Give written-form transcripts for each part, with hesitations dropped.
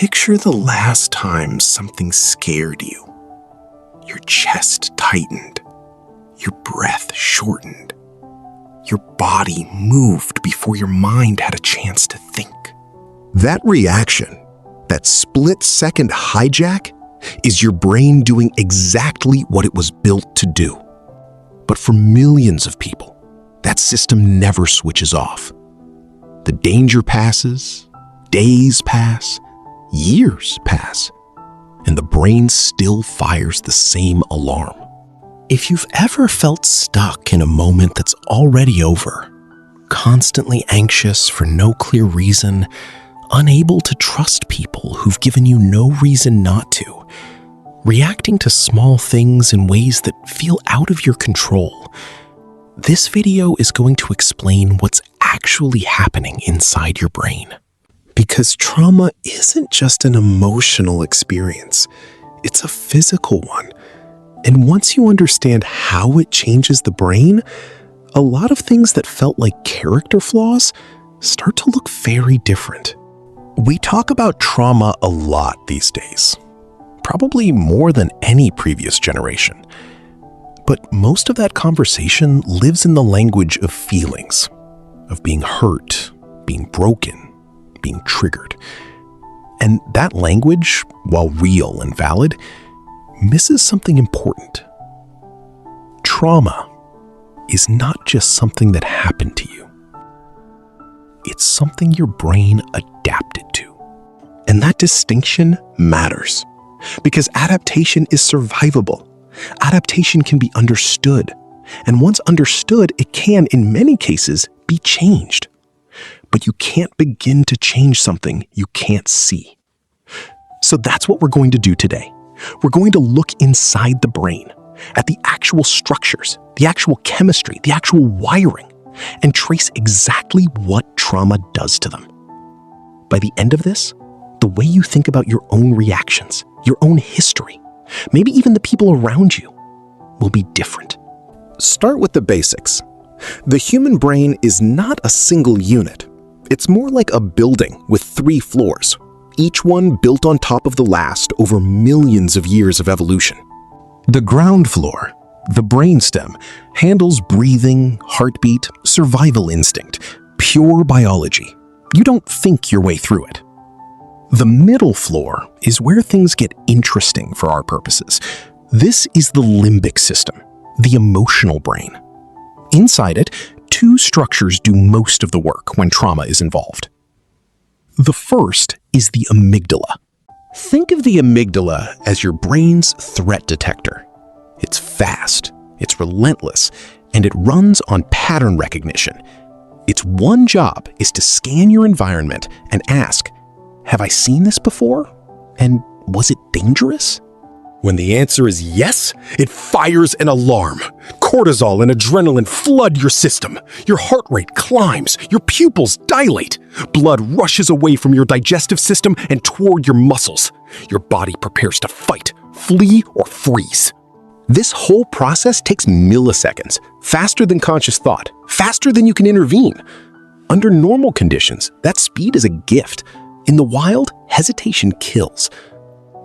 Picture the last time something scared you. Your chest tightened, your breath shortened, your body moved before your mind had a chance to think. That reaction, that split-second hijack, is your brain doing exactly what it was built to do. But for millions of people, that system never switches off. The danger passes, days pass, years pass, and the brain still fires the same alarm. If you've ever felt stuck in a moment that's already over, constantly anxious for no clear reason, unable to trust people who've given you no reason not to, reacting to small things in ways that feel out of your control, this video is going to explain what's actually happening inside your brain. Because trauma isn't just an emotional experience, it's a physical one. And once you understand how it changes the brain, a lot of things that felt like character flaws start to look very different. We talk about trauma a lot these days, probably more than any previous generation. But most of that conversation lives in the language of feelings, of being hurt, being broken, being triggered. And that language, while real and valid, misses something important. Trauma is not just something that happened to you. It's something your brain adapted to. And that distinction matters because adaptation is survivable. Adaptation can be understood. And once understood, it can, in many cases, be changed. But you can't begin to change something you can't see. So that's what we're going to do today. We're going to look inside the brain at the actual structures, the actual chemistry, the actual wiring, and trace exactly what trauma does to them. By the end of this, the way you think about your own reactions, your own history, maybe even the people around you, will be different. Start with the basics. The human brain is not a single unit. It's more like a building with 3 floors, each one built on top of the last over millions of years of evolution. The ground floor, the brainstem, handles breathing, heartbeat, survival instinct, pure biology. You don't think your way through it. The middle floor is where things get interesting for our purposes. This is the limbic system, the emotional brain. Inside it, 2 structures do most of the work when trauma is involved. The first is the amygdala. Think of the amygdala as your brain's threat detector. It's fast, it's relentless, and it runs on pattern recognition. Its one job is to scan your environment and ask, have I seen this before? And was it dangerous? When the answer is yes, it fires an alarm. Cortisol and adrenaline flood your system. Your heart rate climbs. Your pupils dilate. Blood rushes away from your digestive system and toward your muscles. Your body prepares to fight, flee, or freeze. This whole process takes milliseconds, faster than conscious thought, faster than you can intervene. Under normal conditions, that speed is a gift. In the wild, hesitation kills.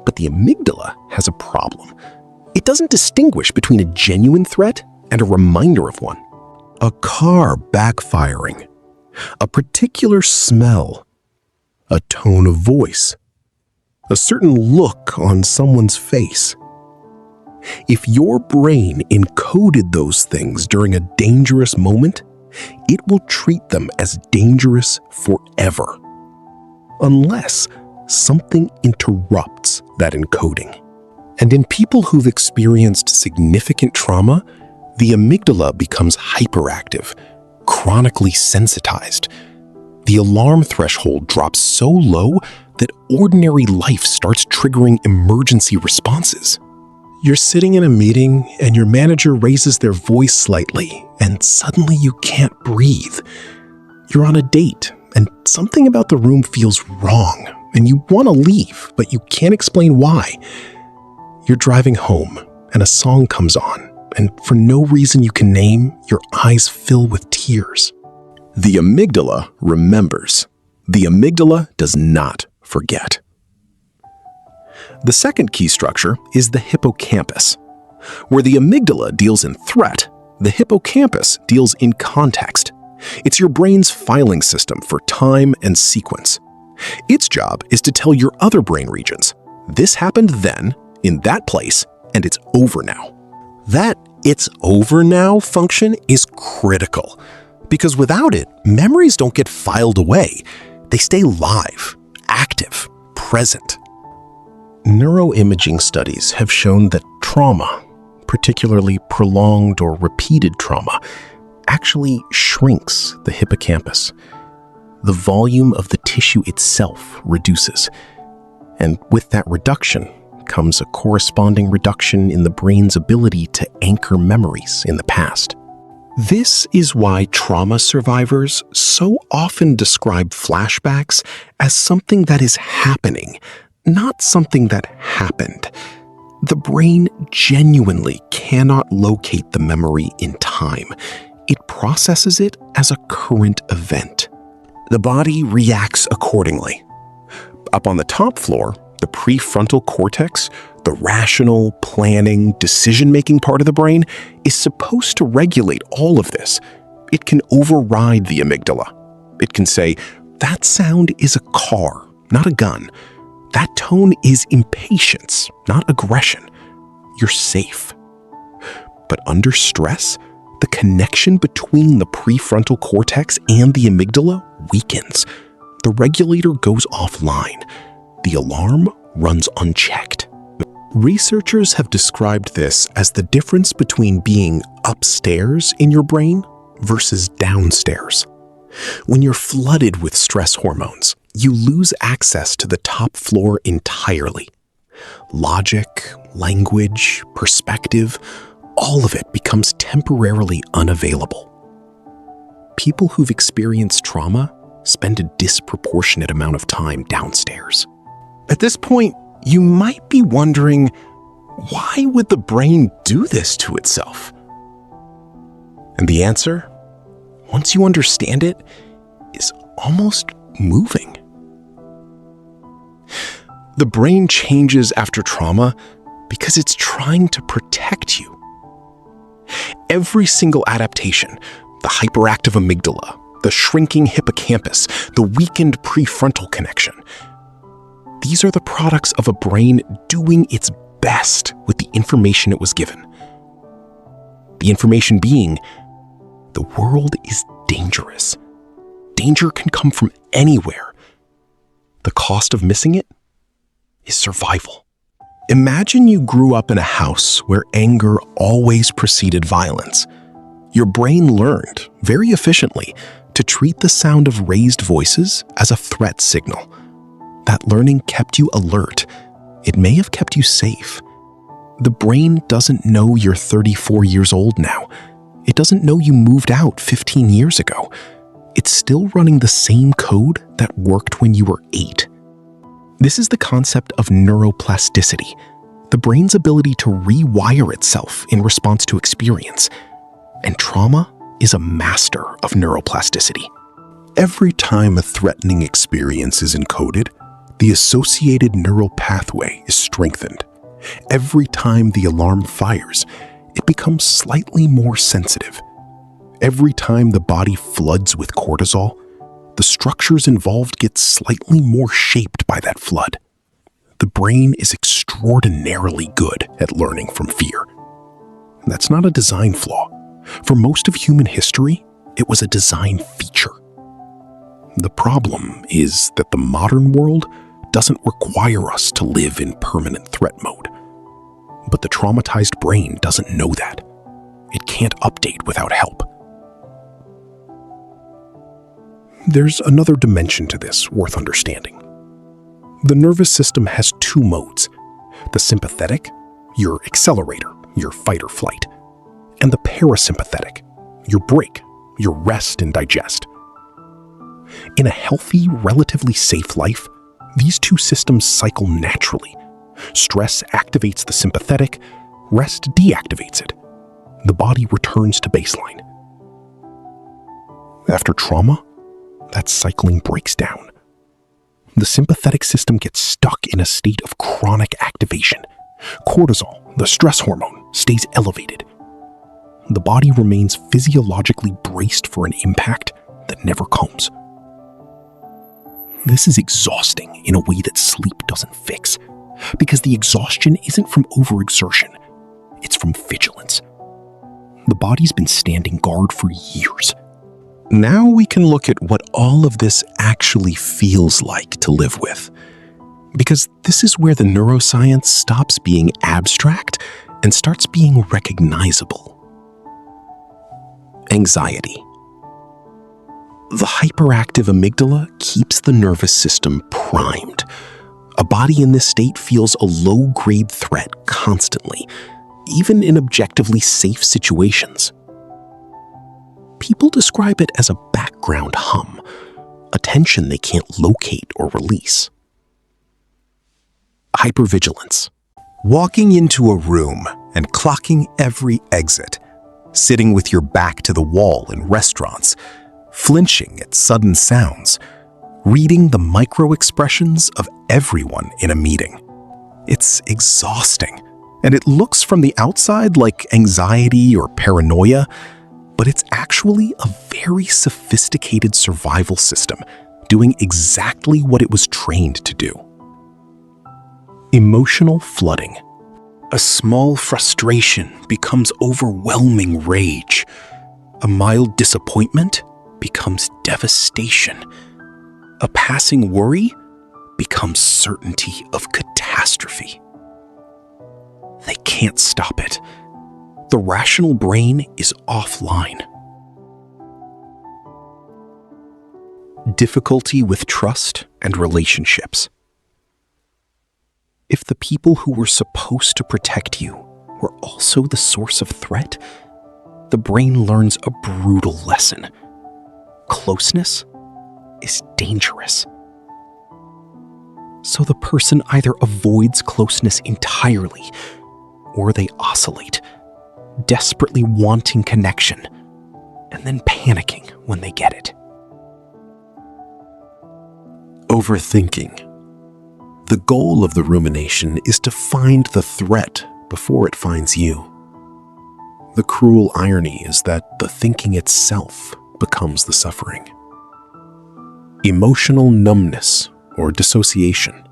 But the amygdala has a problem. It doesn't distinguish between a genuine threat and a reminder of one. A car backfiring, a particular smell, a tone of voice, a certain look on someone's face. If your brain encoded those things during a dangerous moment, it will treat them as dangerous forever, unless something interrupts that encoding. And in people who've experienced significant trauma, the amygdala becomes hyperactive, chronically sensitized. The alarm threshold drops so low that ordinary life starts triggering emergency responses. You're sitting in a meeting and your manager raises their voice slightly and suddenly you can't breathe. You're on a date and something about the room feels wrong and you want to leave, but you can't explain why. You're driving home and a song comes on, and for no reason you can name, your eyes fill with tears. The amygdala remembers. The amygdala does not forget. The second key structure is the hippocampus. Where the amygdala deals in threat, the hippocampus deals in context. It's your brain's filing system for time and sequence. Its job is to tell your other brain regions, this happened then, in that place, and it's over now. That "it's over now" function is critical, because without it, memories don't get filed away. They stay live, active, present. Neuroimaging studies have shown that trauma, particularly prolonged or repeated trauma, actually shrinks the hippocampus. The volume of the tissue itself reduces, and with that reduction comes a corresponding reduction in the brain's ability to anchor memories in the past. This is why trauma survivors so often describe flashbacks as something that is happening, not something that happened. The brain genuinely cannot locate the memory in time. It processes it as a current event. The body reacts accordingly. Up on the top floor, the prefrontal cortex, the rational, planning, decision-making part of the brain, is supposed to regulate all of this. It can override the amygdala. It can say, that sound is a car, not a gun. That tone is impatience, not aggression. You're safe. But under stress, the connection between the prefrontal cortex and the amygdala weakens. The regulator goes offline. The alarm runs unchecked. Researchers have described this as the difference between being upstairs in your brain versus downstairs. When you're flooded with stress hormones, you lose access to the top floor entirely. Logic, language, perspective, all of it becomes temporarily unavailable. People who've experienced trauma spend a disproportionate amount of time downstairs. At this point, you might be wondering, why would the brain do this to itself? And the answer, once you understand it, is almost moving. The brain changes after trauma because it's trying to protect you. Every single adaptation, the hyperactive amygdala, the shrinking hippocampus, the weakened prefrontal connection, these are the products of a brain doing its best with the information it was given. The information being, the world is dangerous. Danger can come from anywhere. The cost of missing it is survival. Imagine you grew up in a house where anger always preceded violence. Your brain learned, very efficiently, to treat the sound of raised voices as a threat signal. That learning kept you alert. It may have kept you safe. The brain doesn't know you're 34 years old now. It doesn't know you moved out 15 years ago. It's still running the same code that worked when you were 8. This is the concept of neuroplasticity, the brain's ability to rewire itself in response to experience. And trauma is a master of neuroplasticity. Every time a threatening experience is encoded, the associated neural pathway is strengthened. Every time the alarm fires, it becomes slightly more sensitive. Every time the body floods with cortisol, the structures involved get slightly more shaped by that flood. The brain is extraordinarily good at learning from fear. And that's not a design flaw. For most of human history, it was a design feature. The problem is that the modern world doesn't require us to live in permanent threat mode. But the traumatized brain doesn't know that. It can't update without help. There's another dimension to this worth understanding. The nervous system has two modes: the sympathetic, your accelerator, your fight or flight, and the parasympathetic, your brake, your rest and digest. In a healthy, relatively safe life, these two systems cycle naturally. Stress activates the sympathetic, rest deactivates it. The body returns to baseline. After trauma, that cycling breaks down. the sympathetic system gets stuck in a state of chronic activation. Cortisol, the stress hormone, stays elevated. The body remains physiologically braced for an impact that never comes. This is exhausting in a way that sleep doesn't fix, because the exhaustion isn't from overexertion, it's from vigilance. The body's been standing guard for years. Now we can look at what all of this actually feels like to live with, because this is where the neuroscience stops being abstract and starts being recognizable. Anxiety. The hyperactive amygdala keeps the nervous system primed. A body in this state feels a low-grade threat constantly, even in objectively safe situations. People describe it as a background hum, a tension they can't locate or release. Hypervigilance. Walking into a room and clocking every exit, sitting with your back to the wall in restaurants, flinching at sudden sounds, reading the micro-expressions of everyone in a meeting. It's exhausting, and it looks from the outside like anxiety or paranoia, but it's actually a very sophisticated survival system doing exactly what it was trained to do. Emotional flooding. A small frustration becomes overwhelming rage. A mild disappointment becomes devastation. A passing worry becomes certainty of catastrophe. They can't stop it. The rational brain is offline. Difficulty with trust and relationships. If the people who were supposed to protect you were also the source of threat, the brain learns a brutal lesson. Closeness is dangerous. So the person either avoids closeness entirely, or they oscillate, desperately wanting connection, and then panicking when they get it. Overthinking. The goal of the rumination is to find the threat before it finds you. The cruel irony is that the thinking itself becomes the suffering. Emotional numbness or dissociation.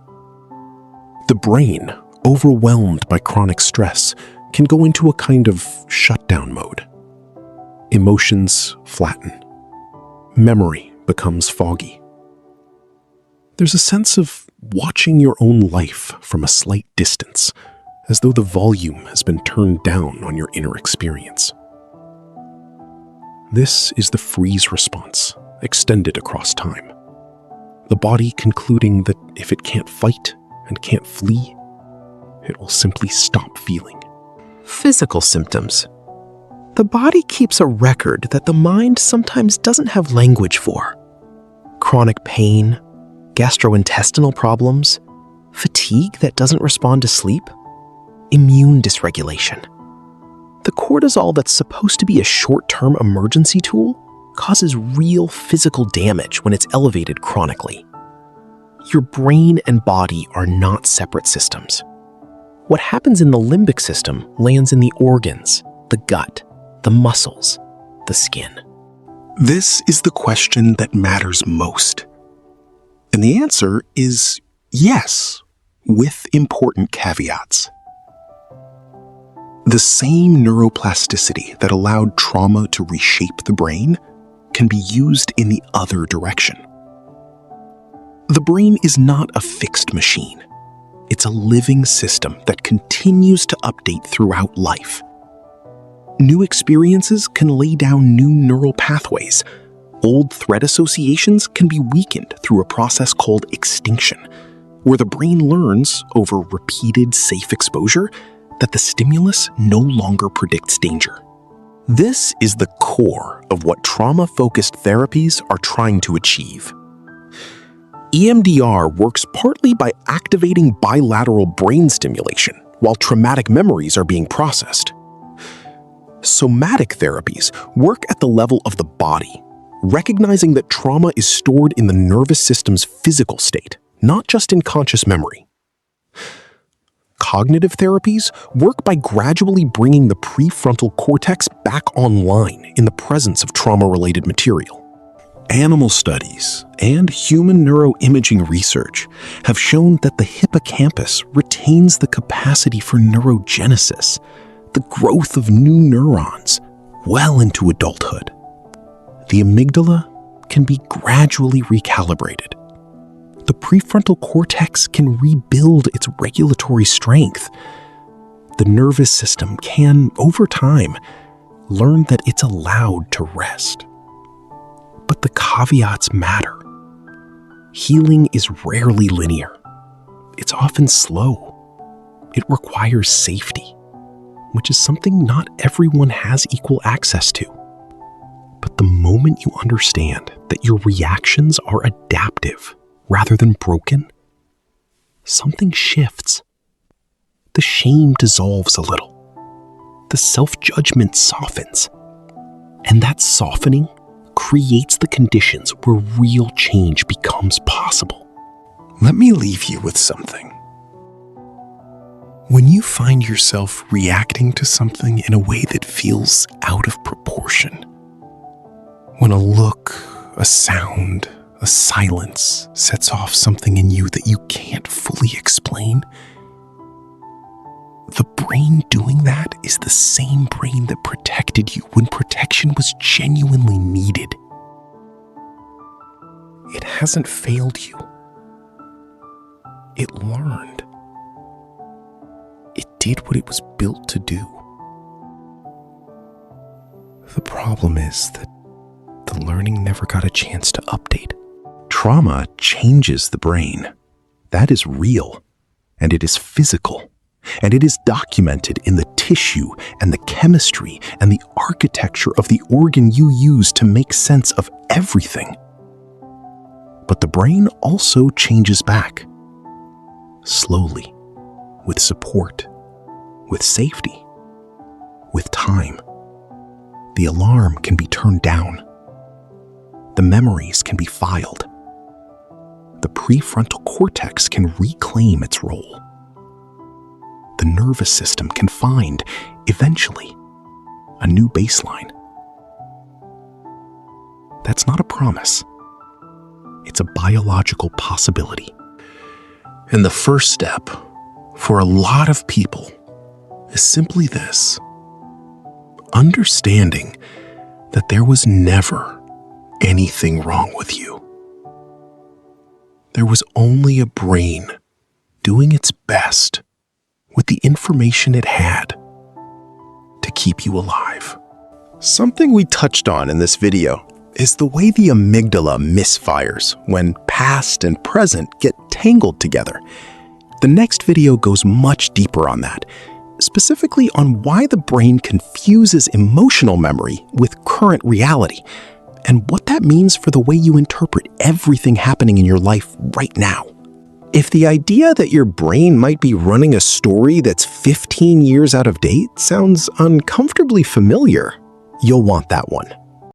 The brain, overwhelmed by chronic stress, can go into a kind of shutdown mode. Emotions flatten. Memory becomes foggy. There's a sense of watching your own life from a slight distance, as though the volume has been turned down on your inner experience. This is the freeze response, extended across time. The body concluding that if it can't fight and can't flee, it will simply stop feeling. Physical symptoms. The body keeps a record that the mind sometimes doesn't have language for. Chronic pain, gastrointestinal problems, fatigue that doesn't respond to sleep, immune dysregulation. The cortisol that's supposed to be a short-term emergency tool causes real physical damage when it's elevated chronically. Your brain and body are not separate systems. What happens in the limbic system lands in the organs, the gut, the muscles, the skin. This is the question that matters most. And the answer is yes, with important caveats. The same neuroplasticity that allowed trauma to reshape the brain can be used in the other direction. The brain is not a fixed machine. It's a living system that continues to update throughout life. New experiences can lay down new neural pathways. Old threat associations can be weakened through a process called extinction, where the brain learns, over repeated safe exposure, that the stimulus no longer predicts danger. This is the core of what trauma-focused therapies are trying to achieve. EMDR works partly by activating bilateral brain stimulation while traumatic memories are being processed. Somatic therapies work at the level of the body, recognizing that trauma is stored in the nervous system's physical state, not just in conscious memory. Cognitive therapies work by gradually bringing the prefrontal cortex back online in the presence of trauma-related material. Animal studies and human neuroimaging research have shown that the hippocampus retains the capacity for neurogenesis, the growth of new neurons, well into adulthood. The amygdala can be gradually recalibrated. The prefrontal cortex can rebuild its regulatory strength. The nervous system can, over time, learn that it's allowed to rest. But the caveats matter. Healing is rarely linear. It's often slow. It requires safety, which is something not everyone has equal access to. But the moment you understand that your reactions are adaptive rather than broken, something shifts. The shame dissolves a little. The self-judgment softens. And that softening creates the conditions where real change becomes possible. Let me leave you with something. When you find yourself reacting to something in a way that feels out of proportion, when a look, a sound, a silence sets off something in you that you can't fully explain, the brain doing that is the same brain that protected you when protection was genuinely needed. It hasn't failed you. It learned. It did what it was built to do. The problem is that the learning never got a chance to update. Trauma changes the brain. That is real, and it is physical. And it is documented in the tissue and the chemistry and the architecture of the organ you use to make sense of everything. But the brain also changes back. Slowly, with support, with safety, with time. The alarm can be turned down. The memories can be filed. The prefrontal cortex can reclaim its role. The nervous system can find, eventually, a new baseline. That's not a promise. It's a biological possibility. And the first step, for a lot of people, is simply this: understanding that there was never anything wrong with you. There was only a brain doing its best with the information it had to keep you alive. Something we touched on in this video is the way the amygdala misfires when past and present get tangled together. The next video goes much deeper on that, specifically on why the brain confuses emotional memory with current reality, and what that means for the way you interpret everything happening in your life right now. If the idea that your brain might be running a story that's 15 years out of date sounds uncomfortably familiar, you'll want that one.